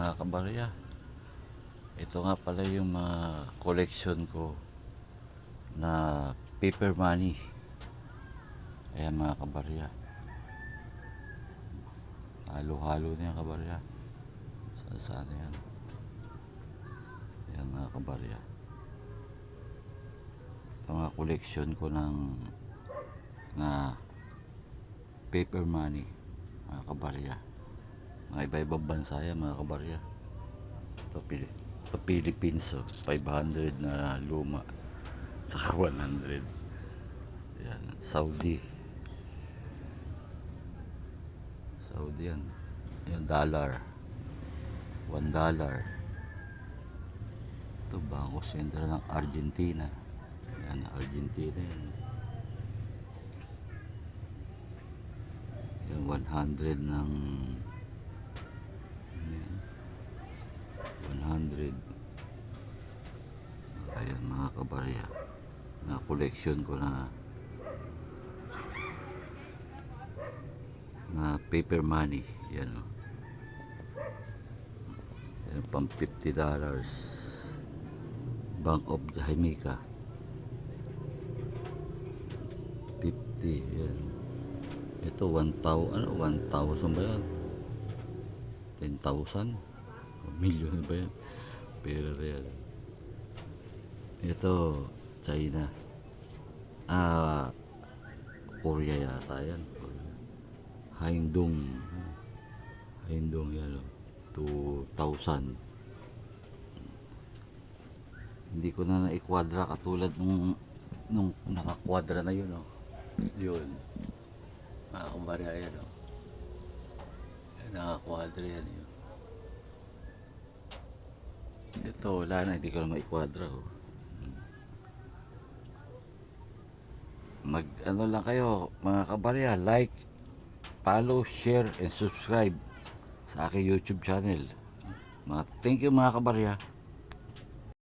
mga kabarya, ito nga pala yung mga collection ko na paper money. Ayan mga kabarya, halo-halo na yan kabarya. Saan yan? Ayan mga kabarya, ito mga collection ko na paper money mga kabarya. Mga iba-ibang bansa yan mga kabarya. Ito Philippines, 500 na luma, saka 100. Yan, Saudi yan. Yan, dollar, $1. Ito Bangko Sentral ng Argentina. Yan, Argentina yan. Yan, 100 ng yan, 100. Ayan mga kabarya, na collection ko na paper money. Yan o, yan pang $50, Bank of Jamaica, 50. Yan, ito 1,000, 1,000 ba yan? 10,000, million ba yan? Pera na yan. Ito China, Korea yata yan. Haindong yan, 2,000. Hindi ko na naikwadra katulad nung nakakwadra na yun, yun mga kabarya. Yan, yan, nakakwadra yan yun. Ito wala na, hindi ko na maikwadra. Ano lang kayo mga kabarya, like, follow, share, and subscribe sa aking YouTube channel. Thank you mga kabarya.